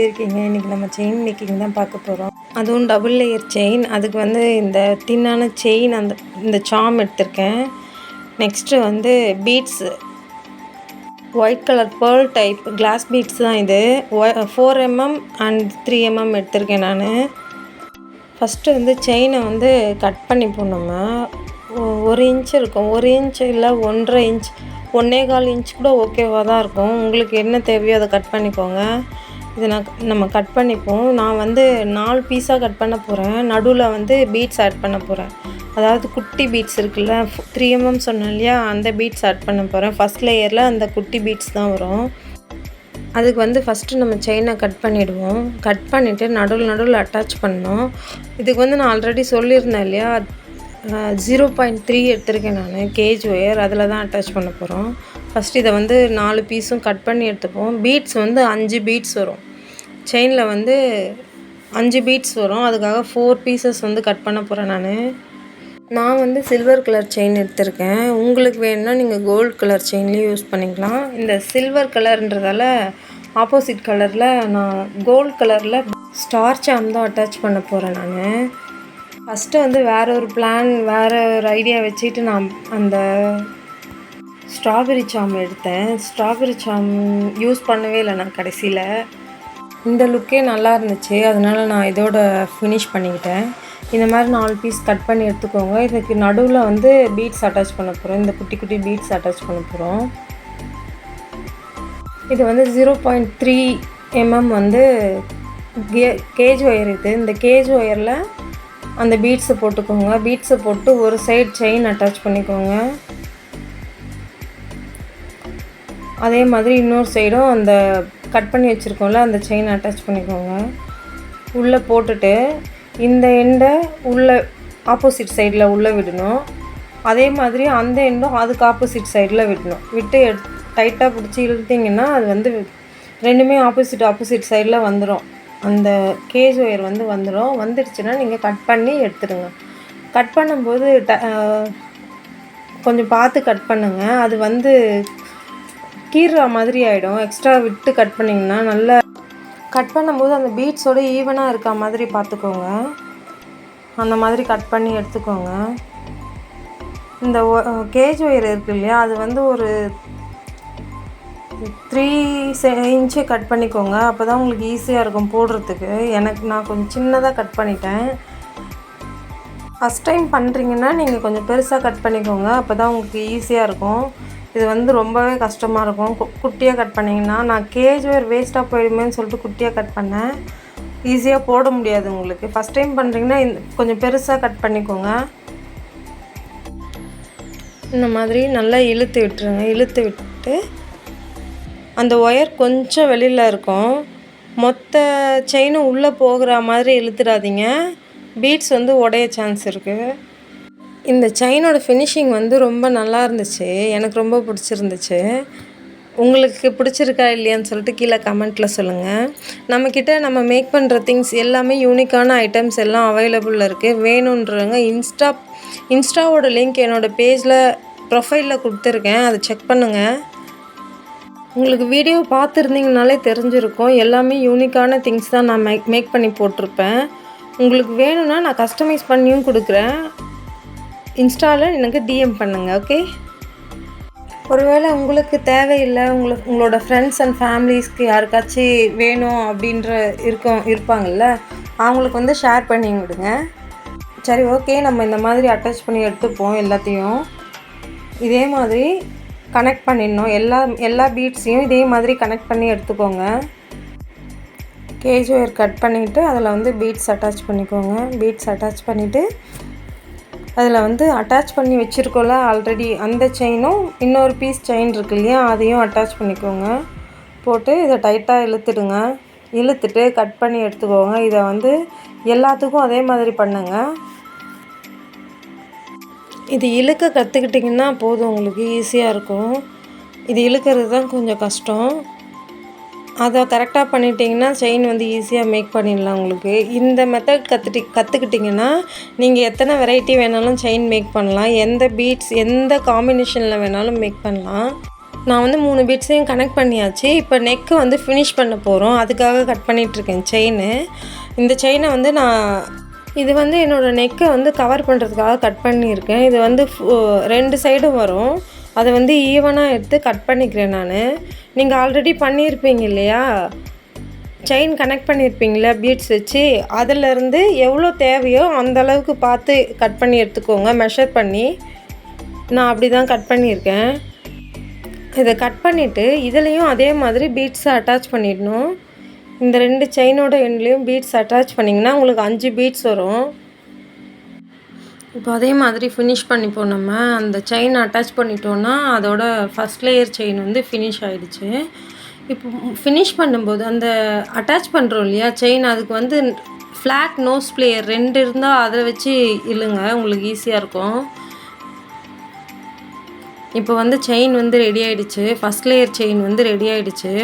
எப்படி இருக்கீங்க? இன்றைக்கி நம்ம செயின் மேக்கிங் தான் பார்க்க போகிறோம். அதுவும் டபுள் லேயர் செயின். அதுக்கு வந்து இந்த தின்னான செயின் இந்த சாம் எடுத்திருக்கேன். நெக்ஸ்ட்டு வந்து beads, white colour pearl type glass beads தான் இது. 4 mm அண்ட் 3 mm எடுத்திருக்கேன் நான். ஃபஸ்ட்டு வந்து செயினை வந்து கட் பண்ணிப்போம். நம்ம 1 இன்ச் இருக்கும், 1 இன்ச் இல்லை 1.5 இன்ச், 1.25 இன்ச் கூட ஓகேவாக தான் இருக்கும். உங்களுக்கு என்ன தேவையோ அதை கட் பண்ணிக்கோங்க. இதை நம்ம கட் பண்ணிப்போம். நான் வந்து 4 பீஸாக கட் பண்ண போகிறேன். நடுவில் வந்து பீட்ஸ் ஆட் பண்ண போகிறேன். அதாவது குட்டி பீட்ஸ் இருக்குல்ல, 3 mm சொன்னேன் இல்லையா, அந்த பீட்ஸ் ஆட் பண்ண போகிறேன். ஃபஸ்ட் லேயரில் அந்த குட்டி பீட்ஸ் தான் வரும். அதுக்கு வந்து ஃபஸ்ட்டு நம்ம செயினை கட் பண்ணிவிடுவோம். கட் பண்ணிவிட்டு நடுவில் அட்டாச் பண்ணணும். இதுக்கு வந்து நான் ஆல்ரெடி சொல்லியிருந்தேன் இல்லையா, 0.3 எடுத்திருக்கேன் நான் கேஜ் ஒயர். அதில் தான் அட்டாச் பண்ண போகிறோம். ஃபஸ்ட்டு இதை வந்து 4 பீஸும் கட் பண்ணி எடுத்துப்போம். பீட்ஸ் வந்து 5 பீட்ஸ் வரும். செயினில் வந்து 5 பீட்ஸ் வரும். அதுக்காக 4 பீசஸ் வந்து கட் பண்ண போகிறேன் நான் வந்து சில்வர் கலர் செயின் எடுத்திருக்கேன். உங்களுக்கு வேணும்னா நீங்கள் கோல்டு கலர் செயின்லேயும் யூஸ் பண்ணிக்கலாம். இந்த சில்வர் கலர்ன்றதால ஆப்போசிட் கலரில் நான் கோல்டு கலரில் ஸ்டார் சாம் தான் அட்டாச் பண்ண போகிறேன் நான். ஃபஸ்ட்டு வந்து வேறு ஒரு ஐடியா வச்சுட்டு நான் அந்த ஸ்ட்ராபெரி சாம் எடுத்தேன். ஸ்ட்ராபெரி சாம் யூஸ் பண்ணவே இல்லை நான் கடைசியில். இந்த லுக்கே நல்லா இருந்துச்சு, அதனால் நான் இதோட ஃபினிஷ் பண்ணிக்கிட்டேன். இந்த மாதிரி 4 பீஸ் கட் பண்ணி எடுத்துக்கோங்க. இதுக்கு நடுவில் வந்து பீட்ஸ் அட்டாச் பண்ண போகிறோம். இந்த குட்டி குட்டி பீட்ஸ் அட்டாச் பண்ண போகிறோம். இது வந்து 0.3 mm வந்து கேஜ் ஒயர் இது. இந்த கேஜ் ஒயரில் அந்த பீட்ஸை போட்டுக்கோங்க. பீட்ஸை போட்டு ஒரு சைடு செயின் அட்டாச் பண்ணிக்கோங்க. அதே மாதிரி இன்னொரு சைடும் அந்த கட் பண்ணி வச்சுருக்கோம்ல, அந்த செயின் அட்டாச் பண்ணிக்கோங்க. உள்ளே போட்டுட்டு இந்த எண்டை உள்ளே ஆப்போசிட் சைடில் உள்ளே விடணும். அதே மாதிரி அந்த எண்டும் அதுக்கு ஆப்போசிட் சைடில் விடணும். விட்டு டைட்டாக பிடிச்சி இழுத்திங்கன்னா அது வந்து ரெண்டுமே ஆப்போசிட் சைடில் வந்துடும். அந்த கேஜ் ஒயர் வந்து வந்துடுச்சுன்னா நீங்கள் கட் பண்ணி எடுத்துடுங்க. கட் பண்ணும்போது கொஞ்சம் பார்த்து கட் பண்ணுங்கள். அது வந்து கீறுற மாதிரி ஆகிடும். எக்ஸ்ட்ரா விட்டு கட் பண்ணிங்கன்னா நல்லா கட் பண்ணும்போது அந்த பீட்ஸோடு ஈவனாக இருக்க மாதிரி பார்த்துக்கோங்க. அந்த மாதிரி கட் பண்ணி எடுத்துக்கோங்க. இந்த கேஜ் ஒயர் இருக்குது இல்லையா, அது வந்து ஒரு 3 இன்ச்சு கட் பண்ணிக்கோங்க. அப்போ தான் உங்களுக்கு ஈஸியாக இருக்கும் போடுறதுக்கு. நான் கொஞ்சம் சின்னதாக கட் பண்ணிட்டேன். ஃபஸ்ட் டைம் பண்ணுறீங்கன்னா நீங்கள் கொஞ்சம் பெருசாக கட் பண்ணிக்கோங்க. அப்போ தான் உங்களுக்கு ஈஸியாக இருக்கும். இது வந்து ரொம்பவே கஷ்டமாக இருக்கும் குட்டியாக கட் பண்ணிங்கன்னா. நான் கேஜ் ஒயர் வேஸ்ட்டாக போயிடுமேன்னு சொல்லிட்டு குட்டியாக கட் பண்ணேன். ஈஸியாக போட முடியாது உங்களுக்கு. ஃபஸ்ட் டைம் பண்ணுறீங்கன்னா கொஞ்சம் பெருசாக கட் பண்ணிக்கோங்க. இந்த மாதிரி நல்லா இழுத்து விட்டுருங்க. இழுத்து விட்டு அந்த ஒயர் கொஞ்சம் வெளியில் இருக்கும். மொத்த செயினும் உள்ளே போகிற மாதிரி இழுத்துடாதீங்க. பீட்ஸ் வந்து உடைய சான்ஸ் இருக்குது. இந்த செயினோட ஃபினிஷிங் வந்து ரொம்ப நல்லா இருந்துச்சு. எனக்கு ரொம்ப பிடிச்சிருந்துச்சு. உங்களுக்கு பிடிச்சிருக்கா இல்லையான்னு சொல்லிட்டு கீழே கமெண்ட்டில் சொல்லுங்கள். நம்மக்கிட்ட நம்ம மேக் பண்ணுற திங்ஸ் எல்லாமே யூனிக்கான ஐட்டம்ஸ் எல்லாம் அவைலபிளில் இருக்குது. வேணுன்றவங்க இன்ஸ்டாவோட லிங்க் என்னோடய பேஜில் ப்ரொஃபைலில் கொடுத்துருக்கேன். அதை செக் பண்ணுங்கள். உங்களுக்கு வீடியோ பார்த்துருந்தீங்கனாலே தெரிஞ்சிருக்கும். எல்லாமே யூனிக்கான திங்ஸ் தான் நான் மேக் பண்ணி போட்டிருப்பேன். உங்களுக்கு வேணும்னா நான் கஸ்டமைஸ் பண்ணியும் கொடுக்குறேன். இன்ஸ்டாவில் எனக்கு டிஎம் பண்ணுங்கள். ஓகே, ஒருவேளை உங்களுக்கு தேவையில்லை, உங்களோட ஃப்ரெண்ட்ஸ் அண்ட் ஃபேமிலிஸ்க்கு யாருக்காச்சும் வேணும் அப்படின்ற இருப்பாங்கள்ல, அவங்களுக்கு வந்து ஷேர் பண்ணி விடுங்க. சரி, ஓகே, நம்ம இந்த மாதிரி அட்டாச் பண்ணி எடுத்துப்போம். எல்லாத்தையும் இதே மாதிரி கனெக்ட் பண்ணிடணும். எல்லா பீட்ஸையும் இதே மாதிரி கனெக்ட் பண்ணி எடுத்துக்கோங்க. கேஜ் ஒயர் கட் பண்ணிவிட்டு அதில் வந்து பீட்ஸ் அட்டாச் பண்ணிக்கோங்க. பீட்ஸ் அட்டாச் பண்ணிவிட்டு அதில் வந்து அட்டாச் பண்ணி வச்சுருக்கோம்ல ஆல்ரெடி, அந்த செயினும் இன்னொரு பீஸ் செயின் இருக்கு இல்லையா, அதையும் அட்டாச் பண்ணிக்கோங்க. போட்டு இதை டைட்டாக இழுத்துடுங்க. இழுத்துட்டு கட் பண்ணி எடுத்துக்கோங்க. இதை வந்து எல்லாத்துக்கும் அதே மாதிரி பண்ணுங்கள். இது இழுக்க கற்றுக்கிட்டிங்கன்னா போதும், உங்களுக்கு ஈஸியாக இருக்கும். இது இழுக்கிறது தான் கொஞ்சம் கஷ்டம். அதை கரெக்டாக பண்ணிட்டீங்கன்னா செயின் வந்து ஈஸியாக மேக் பண்ணிடலாம். உங்களுக்கு இந்த மெத்தட் கற்றுக்கிட்டிங்கன்னா நீங்கள் எத்தனை வெரைட்டி வேணாலும் செயின் மேக் பண்ணலாம். எந்த பீட்ஸ் எந்த காம்பினேஷனில் வேணாலும் மேக் பண்ணலாம். நான் வந்து 3 பீட்ஸையும் கனெக்ட் பண்ணியாச்சு. இப்போ நெக்கு வந்து ஃபினிஷ் பண்ண போகிறோம். அதுக்காக கட் பண்ணிகிட்ருக்கேன் செயினு. இந்த செயினை வந்து இது வந்து என்னோடய நெக்கை வந்து கவர் பண்ணுறதுக்காக கட் பண்ணியிருக்கேன். இது வந்து 2 சைடும் வரும். அதை வந்து ஈவனாக எடுத்து கட் பண்ணிக்கிறேன் நான். நீங்கள் ஆல்ரெடி பண்ணியிருப்பீங்க இல்லையா, செயின் கனெக்ட் பண்ணியிருப்பீங்களா பீட்ஸ் வச்சு, அதிலேருந்து எவ்வளோ தேவையோ அந்தளவுக்கு பார்த்து கட் பண்ணி எடுத்துக்கோங்க, மெஷர் பண்ணி. நான் அப்படி தான் கட் பண்ணியிருக்கேன். இதை கட் பண்ணிவிட்டு இதுலேயும் அதே மாதிரி பீட்ஸை அட்டாச் பண்ணிடணும். இந்த 2 செயினோட எண்ட்லேயும் பீட்ஸ் அட்டாச் பண்ணிங்கன்னா உங்களுக்கு 5 பீட்ஸ் வரும். இப்போ அதே மாதிரி ஃபினிஷ் பண்ணிப்போம். நம்ம அந்த செயின் அட்டாச் பண்ணிட்டோன்னா அதோட ஃபஸ்ட் லேயர் செயின் வந்து ஃபினிஷ் ஆகிடுச்சு. இப்போ ஃபினிஷ் பண்ணும்போது அந்த அட்டாச் பண்ணுறோம் இல்லையா செயின், அதுக்கு வந்து ஃப்ளாட் நோஸ் பிளேயர் 2 இருந்தால் அதை வச்சு இழுங்க, உங்களுக்கு ஈஸியாக இருக்கும். இப்போ வந்து செயின் வந்து ரெடி ஆகிடுச்சு. ஃபஸ்ட் லேயர் செயின் வந்து ரெடி ஆகிடுச்சு.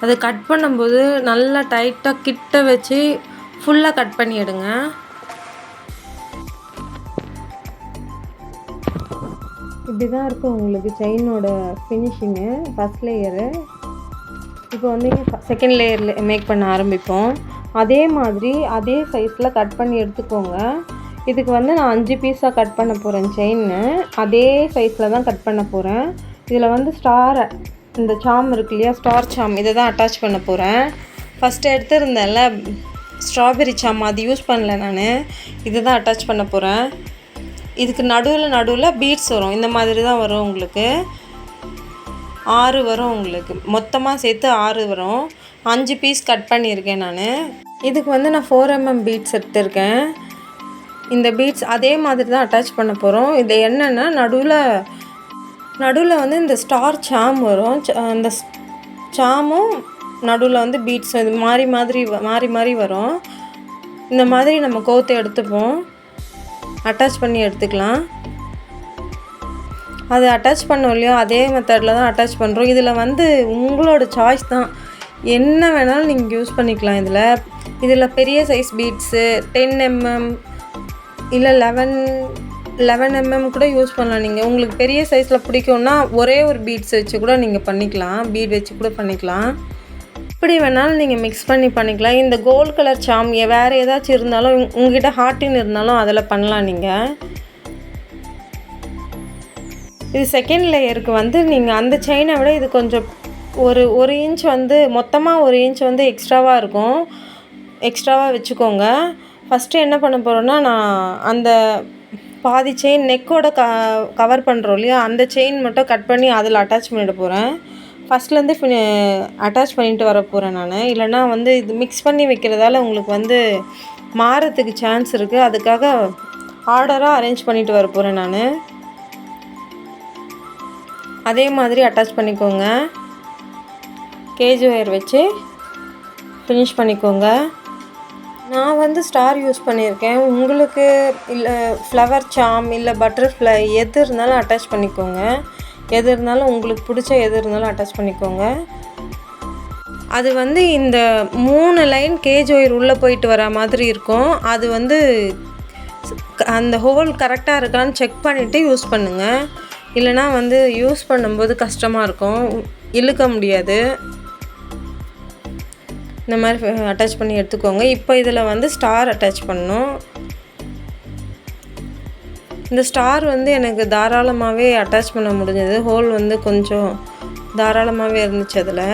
அதை கட் பண்ணும்போது நல்லா டைட்டாக கிட்ட வச்சு ஃபுல்லாக கட் பண்ணி எடுங்க. இப்படி தான் இருக்கும் உங்களுக்கு செயினோட ஃபினிஷிங்கு ஃபஸ்ட் லேயரு. இப்போ வந்து செகண்ட் லேயரில் மேக் பண்ண ஆரம்பிப்போம். அதே மாதிரி அதே சைஸில் கட் பண்ணி எடுத்துக்கோங்க. இதுக்கு வந்து நான் 5 பீஸாக கட் பண்ண போகிறேன் செயின்னு. அதே சைஸில் தான் கட் பண்ண போகிறேன். இதில் வந்து இந்த சாம் இருக்கு இல்லையா, ஸ்டார் சாம், இதை தான் அட்டாச் பண்ண போகிறேன். ஃபஸ்ட்டு எடுத்துருந்தேன்ல ஸ்ட்ராபெரி சாம், அது யூஸ் பண்ணல நான். இதை தான் அட்டாச் பண்ண போகிறேன். இதுக்கு நடுவில் பீட்ஸ் வரும். இந்த மாதிரி தான் வரும் உங்களுக்கு. 6 வரும் உங்களுக்கு. மொத்தமாக சேர்த்து 6 வரும். 5 பீஸ் கட் பண்ணியிருக்கேன் நான். இதுக்கு வந்து நான் 4mm பீட்ஸ் எடுத்திருக்கேன். இந்த பீட்ஸ் அதே மாதிரி தான் அட்டாச் பண்ண போகிறோம். இது என்னென்னா நடுவில் வந்து இந்த ஸ்டார் சாம் வரும். அந்த சாமும் நடுவில் வந்து பீட்ஸ் இது மாறி வரும். இந்த மாதிரி நம்ம கோர்த்து எடுத்துப்போம். அட்டாச் பண்ணி எடுத்துக்கலாம். அது அட்டாச் பண்ணோம் இல்லையோ அதே மெத்தடில் தான் அட்டாச் பண்ணுறோம். இதில் வந்து உங்களோட சாய்ஸ் தான், என்ன வேணாலும் நீங்கள் யூஸ் பண்ணிக்கலாம். இதில் பெரிய சைஸ் பீட்ஸு 10mm இல்லை 11mm கூட யூஸ் பண்ணலாம். நீங்கள் உங்களுக்கு பெரிய சைஸில் பிடிக்கும்னா ஒரே ஒரு பீட்ஸ் வச்சு கூட நீங்கள் பண்ணிக்கலாம், பீட் வச்சு கூட பண்ணிக்கலாம். இப்படி வேணாலும் நீங்கள் மிக்ஸ் பண்ணி பண்ணிக்கலாம். இந்த கோல்ட் கலர் சாம் வேறு ஏதாச்சும் இருந்தாலும் உங்ககிட்ட ஹார்ட்டின் இருந்தாலும் அதில் பண்ணலாம் நீங்கள். இது செகண்ட் லேயருக்கு வந்து நீங்கள் அந்த செயினை விட இது கொஞ்சம் ஒரு இன்ச் வந்து மொத்தமாக 1 இன்ச் வந்து எக்ஸ்ட்ராவாக வச்சுக்கோங்க. ஃபஸ்ட்டு என்ன பண்ண போகிறோன்னா, நான் அந்த பாதி செயின் நெக்கோட கவர் பண்ணுறோம் இல்லையா, அந்த செயின் மட்டும் கட் பண்ணி அதில் அட்டாச் பண்ணிட போகிறேன். ஃபஸ்ட்லேருந்து அட்டாச் பண்ணிட்டு வர போகிறேன் நான். இல்லைனா வந்து இது மிக்ஸ் பண்ணி வைக்கிறதால உங்களுக்கு வந்து மாறத்துக்கு சான்ஸ் இருக்குது. அதுக்காக ஆர்டராக அரேஞ்ச் பண்ணிட்டு வர போகிறேன் நான். அதே மாதிரி அட்டாச் பண்ணிக்கோங்க. கேஜ் ஒயர் வச்சு ஃபினிஷ் பண்ணிக்கோங்க. நான் வந்து ஸ்டார் யூஸ் பண்ணியிருக்கேன். உங்களுக்கு இல்லை ஃப்ளவர் சாம் இல்லை பட்டர்ஃப்ளை எது இருந்தாலும் அட்டாச் பண்ணிக்கோங்க. எது இருந்தாலும் உங்களுக்கு பிடிச்ச எது இருந்தாலும் அட்டாச் பண்ணிக்கோங்க. அது வந்து இந்த 3 லைன் கேஜ் ஒயர் உள்ளே போயிட்டு வர மாதிரி இருக்கும். அது வந்து அந்த ஹோல் கரெக்டாக இருக்கான்னு செக் பண்ணிவிட்டு யூஸ் பண்ணுங்கள். இல்லைனா வந்து யூஸ் பண்ணும்போது கஷ்டமாக இருக்கும், இழுக்க முடியாது. இந்த மாதிரி அட்டாச் பண்ணி எடுத்துக்கோங்க. இப்போ இதில் வந்து ஸ்டார் அட்டாச் பண்ணணும். இந்த ஸ்டார் வந்து எனக்கு தாராளமாகவே அட்டாச் பண்ண முடிஞ்சது. ஹோல் வந்து கொஞ்சம் தாராளமாகவே இருந்துச்சு. அதில்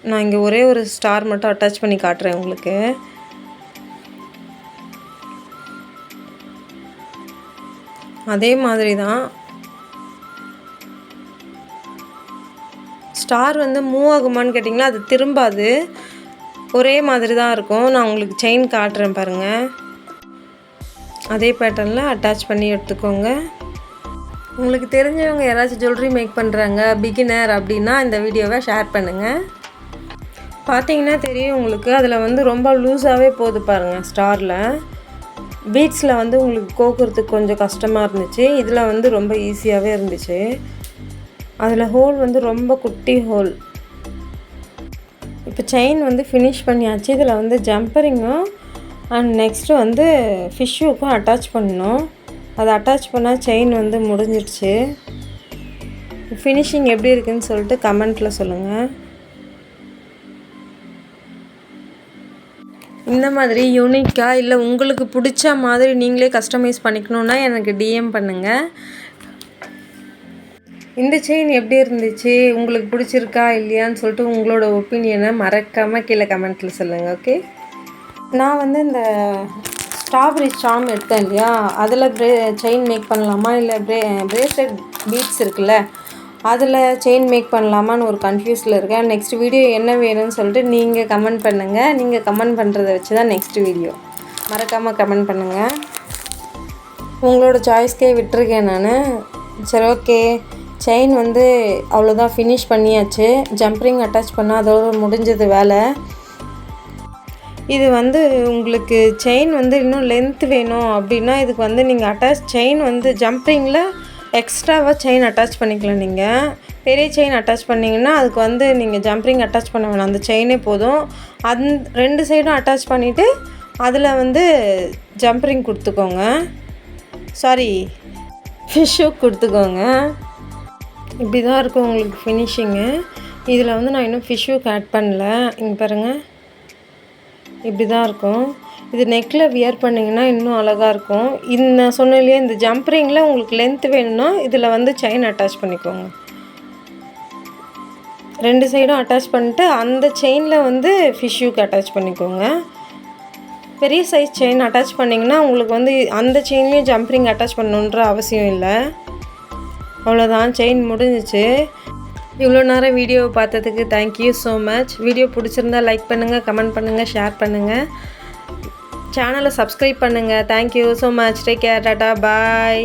நான் இங்கே ஒரே ஒரு ஸ்டார் மட்டும் அட்டாச் பண்ணி காட்டுறேன் உங்களுக்கு. அதே மாதிரி தான் ஸ்டார் வந்து மூவ் ஆகுமான்னு கேட்டிங்கன்னா அது திரும்பாது, ஒரே மாதிரி தான் இருக்கும். நான் உங்களுக்கு செயின் காட்டுறேன் பாருங்கள். அதே பேட்டர்னில் அட்டாச் பண்ணி எடுத்துக்கோங்க. உங்களுக்கு தெரிஞ்சவங்க யாராச்சும் ஜுவல்லரி மேக் பண்ணுறாங்க பிகினர் அப்படின்னா இந்த வீடியோவை ஷேர் பண்ணுங்கள். பார்த்தீங்கன்னா தெரியும் உங்களுக்கு, அதில் வந்து ரொம்ப லூஸாகவே போகுது பாருங்கள். ஸ்டாரில் பீட்ஸில் வந்து உங்களுக்கு கோக்குறதுக்கு கொஞ்சம் கஷ்டமாக இருந்துச்சு. இதில் வந்து ரொம்ப ஈஸியாகவே இருந்துச்சு. அதில் ஹோல் வந்து ரொம்ப குட்டி ஹோல். இப்போ செயின் வந்து ஃபினிஷ் பண்ணியாச்சு. இதில் வந்து ஜம்பரிங்கும் அண்ட் நெக்ஸ்ட்டு வந்து ஃபிஷ்ஷுக்கும் அட்டாச் பண்ணணும். அதை அட்டாச் பண்ணால் செயின் வந்து முடிஞ்சிடுச்சு. ஃபினிஷிங் எப்படி இருக்குதுன்னு சொல்லிட்டு கமெண்ட்டில் சொல்லுங்கள். இந்த மாதிரி யூனிக்காக இல்லை உங்களுக்கு பிடிச்ச மாதிரி நீங்களே கஸ்டமைஸ் பண்ணிக்கணுன்னா எனக்கு டிஎம் பண்ணுங்கள். இந்த செயின் எப்படி இருந்துச்சு, உங்களுக்கு பிடிச்சிருக்கா இல்லையான்னு சொல்லிட்டு உங்களோட ஒப்பீனியனை மறக்காமல் கீழே கமெண்ட்டில் சொல்லுங்கள். ஓகே, நான் வந்து இந்த ஸ்ட்ராபெரி சாம் எடுத்தேன் இல்லையா, அதில் செயின் மேக் பண்ணலாமா இல்லை பிரேஸ்லெட் பீட்ஸ் இருக்குல்ல அதில் செயின் மேக் பண்ணலாமான்னு ஒரு கன்ஃபியூஸில் இருக்கேன். நெக்ஸ்ட் வீடியோ என்ன வேணும்னு சொல்லிட்டு நீங்கள் கமெண்ட் பண்ணுங்கள். நீங்கள் கமெண்ட் பண்ணுறதை வச்சு தான் நெக்ஸ்ட் வீடியோ. மறக்காமல் கமெண்ட் பண்ணுங்கள். உங்களோட சாய்ஸ்க்கே விட்டுருக்கேன் நான். சரி, ஓகே. செயின் வந்து அவ்வளோதான், ஃபினிஷ் பண்ணியாச்சு. ஜம்ப்ரிங் அட்டாச் பண்ணால் அதோட முடிஞ்சது வேலை. இது வந்து உங்களுக்கு செயின் வந்து இன்னும் லென்த் வேணும் அப்படின்னா இதுக்கு வந்து நீங்கள் அட்டாச் செயின் வந்து ஜம்ப்ரிங்கில் எக்ஸ்ட்ராவாக செயின் அட்டாச் பண்ணிக்கலாம். நீங்கள் பெரிய செயின் அட்டாச் பண்ணிங்கன்னா அதுக்கு வந்து நீங்கள் ஜம்ப்ரிங் அட்டாச் பண்ண வேணாம், அந்த செயினே போதும். ரெண்டு சைடும் அட்டாச் பண்ணிவிட்டு அதில் வந்து ஜம்ப்ரிங் கொடுத்துக்கோங்க, சாரி ஃபிஷ்ஷு கொடுத்துக்கோங்க. இப்படி தான் இருக்கும் உங்களுக்கு ஃபினிஷிங்கு. இதில் வந்து நான் இன்னும் ஃபிஷ்ஷுக்கு ஆட் பண்ணல. இங்கே பாருங்கள், இப்படி தான் இருக்கும். இது நெக்கில் வியர் பண்ணிங்கன்னா இன்னும் அழகாக இருக்கும். நான் சொன்னேன் இல்லையா, இந்த ஜம்ப்ரிங்கில் உங்களுக்கு லென்த் வேணும்னா இதில் வந்து செயின் அட்டாச் பண்ணிக்கோங்க. ரெண்டு சைடும் அட்டாச் பண்ணிட்டு அந்த செயினில் வந்து ஃபிஷ்ஷுக்கு அட்டாச் பண்ணிக்கோங்க. பெரிய சைஸ் செயின் அட்டாச் பண்ணிங்கன்னா உங்களுக்கு வந்து அந்த செயின்லேயும் ஜம்ப்ரிங் அட்டாச் பண்ணணுன்ற அவசியம் இல்லை. அவ்வளோதான், செயின் முடிஞ்சிச்சு. இவ்வளோ நேரம் வீடியோவை பார்த்ததுக்கு தேங்க்யூ ஸோ மச். வீடியோ பிடிச்சிருந்தா லைக் பண்ணுங்கள், கமெண்ட் பண்ணுங்கள், ஷேர் பண்ணுங்கள், சேனலை சப்ஸ்கிரைப் பண்ணுங்கள். Thank you so much. Take care. டாட்டா, பாய்.